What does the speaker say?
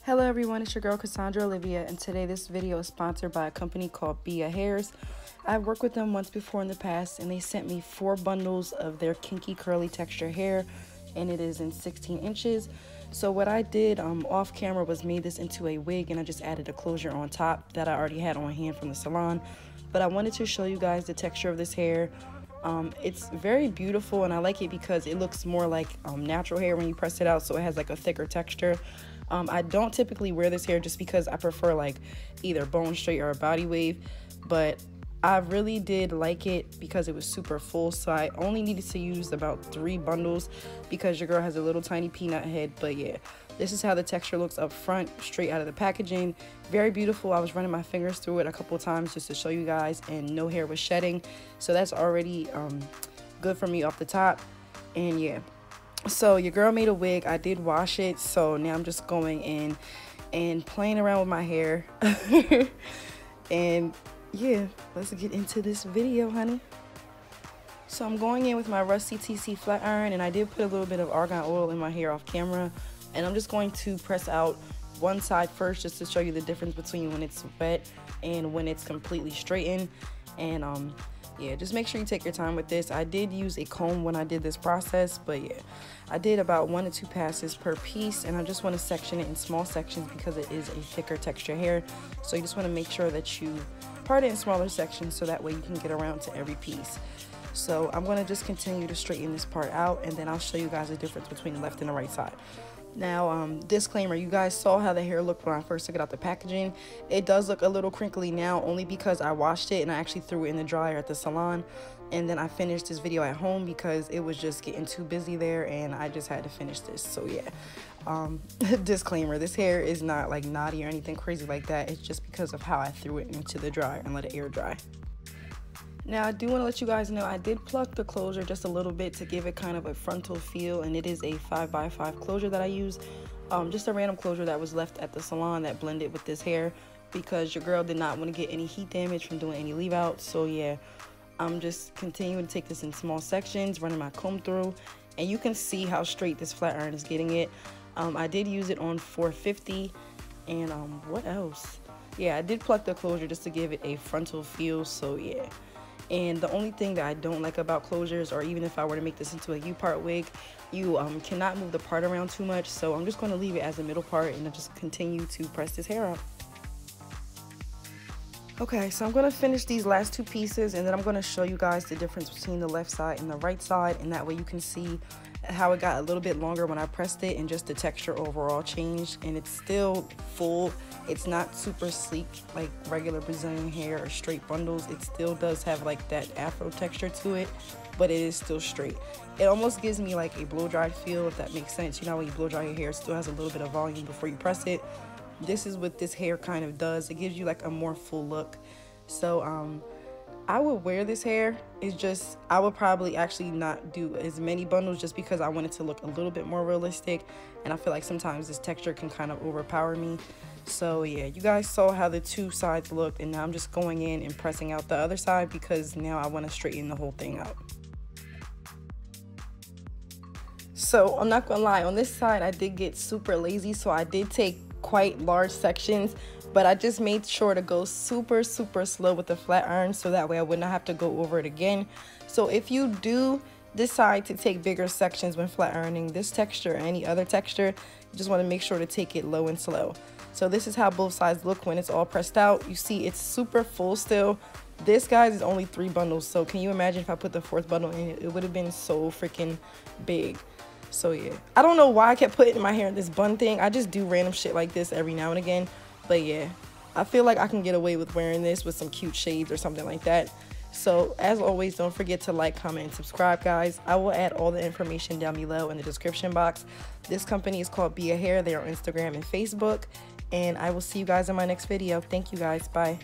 Hello everyone, it's your girl Cassandra,Olivia, and today this video is sponsored by a company called BEA hairs. I've worked with them once before in the past, and they sent me 4 bundles of their kinky curly texture hair, and it is in 16 inches. So what I did off camera was made this into a wig, and I just added a closure on top that I already had on hand from the salon. But I wanted to show you guys the texture of this hair. It's very beautiful, and I like it because it looks more like natural hair when you press it out, so it has like a thicker texture. I don't typically wear this hair just because I prefer like either bone straight or a body wave, but I really did like it because it was super full, so I only needed to use about 3 bundles because your girl has a little tiny peanut head. But yeah, this is how the texture looks up front, straight out of the packaging. Very beautiful. I was running my fingers through it a couple of times just to show you guys, and no hair was shedding, so that's already good for me off the top. And yeah, so your girl made a wig. I did wash it, so now I'm just going in and playing around with my hair. And yeah, let's get into this video, honey. So I'm going in with my rusty TC flat iron, and I did put a little bit of argan oil in my hair off camera, and I'm just going to press out one side first just to show you the difference between when it's wet and when it's completely straightened. And yeah, just make sure you take your time with this. I did use a comb when I did this process, but yeah, I did about 1 to 2 passes per piece, and I just want to section it in small sections because it is a thicker texture hair. So you just want to make sure that you part it in smaller sections so that way you can get around to every piece. So I'm going to just continue to straighten this part out, and then I'll show you guys the difference between the left and the right side. Now, disclaimer, you guys saw how the hair looked when I first took it out the packaging. It does look a little crinkly now, only because I washed it and I actually threw it in the dryer at the salon, and then I finished this video at home because it was just getting too busy there and I just had to finish this. So yeah, disclaimer, this hair is not like knotty or anything crazy like that. It's just because of how I threw it into the dryer and let it air dry. Now, I do want to let you guys know I did pluck the closure just a little bit to give it kind of a frontal feel, and it is a 5x5 closure that I use. Just a random closure that was left at the salon that blended with this hair because your girl did not want to get any heat damage from doing any leave out. So yeah, I'm just continuing to take this in small sections, running my comb through, and you can see how straight this flat iron is getting it. I did use it on 450, and what else? Yeah, I did pluck the closure just to give it a frontal feel. So yeah. And the only thing that I don't like about closures, or even if I were to make this into a U-part wig, you cannot move the part around too much. So I'm just going to leave it as a middle part, and I'll just continue to press this hair out. Okay, so I'm going to finish these last 2 pieces, and then I'm going to show you guys the difference between the left side and the right side, and that way you can see how it got a little bit longer when I pressed it, and just the texture overall changed. And it's still full. It's not super sleek like regular Brazilian hair or straight bundles. It still does have like that afro texture to it, but it is still straight. It almost gives me like a blow dried feel, if that makes sense. You know, when you blow dry your hair, it still has a little bit of volume before you press it. This is what this hair kind of does. It gives you like a more full look. So I would wear this hair. It's just I would probably actually not do as many bundles just because I want it to look a little bit more realistic, and I feel like sometimes this texture can kind of overpower me. So yeah, you guys saw how the 2 sides looked, and now I'm just going in and pressing out the other side because now I want to straighten the whole thing out. So I'm not gonna lie, on this side I did get super lazy, so I did take quite large sections, but I just made sure to go super slow with the flat iron so that way I would not have to go over it again. So if you do decide to take bigger sections when flat ironing this texture or any other texture, you just want to make sure to take it low and slow. So this is how both sides look when it's all pressed out. You see it's super full still. This, guys, is only 3 bundles, so can you imagine if I put the 4th bundle in it? It would have been so freaking big. So yeah, I don't know why I kept putting my hair in this bun thing. I just do random shit like this every now and again. But yeah, I feel like I can get away with wearing this with some cute shades or something like that. So as always, don't forget to like, comment, and subscribe, guys. I will add all the information down below in the description box. This company is called BEA Hair. They're on Instagram and Facebook. And I will see you guys in my next video. Thank you, guys. Bye.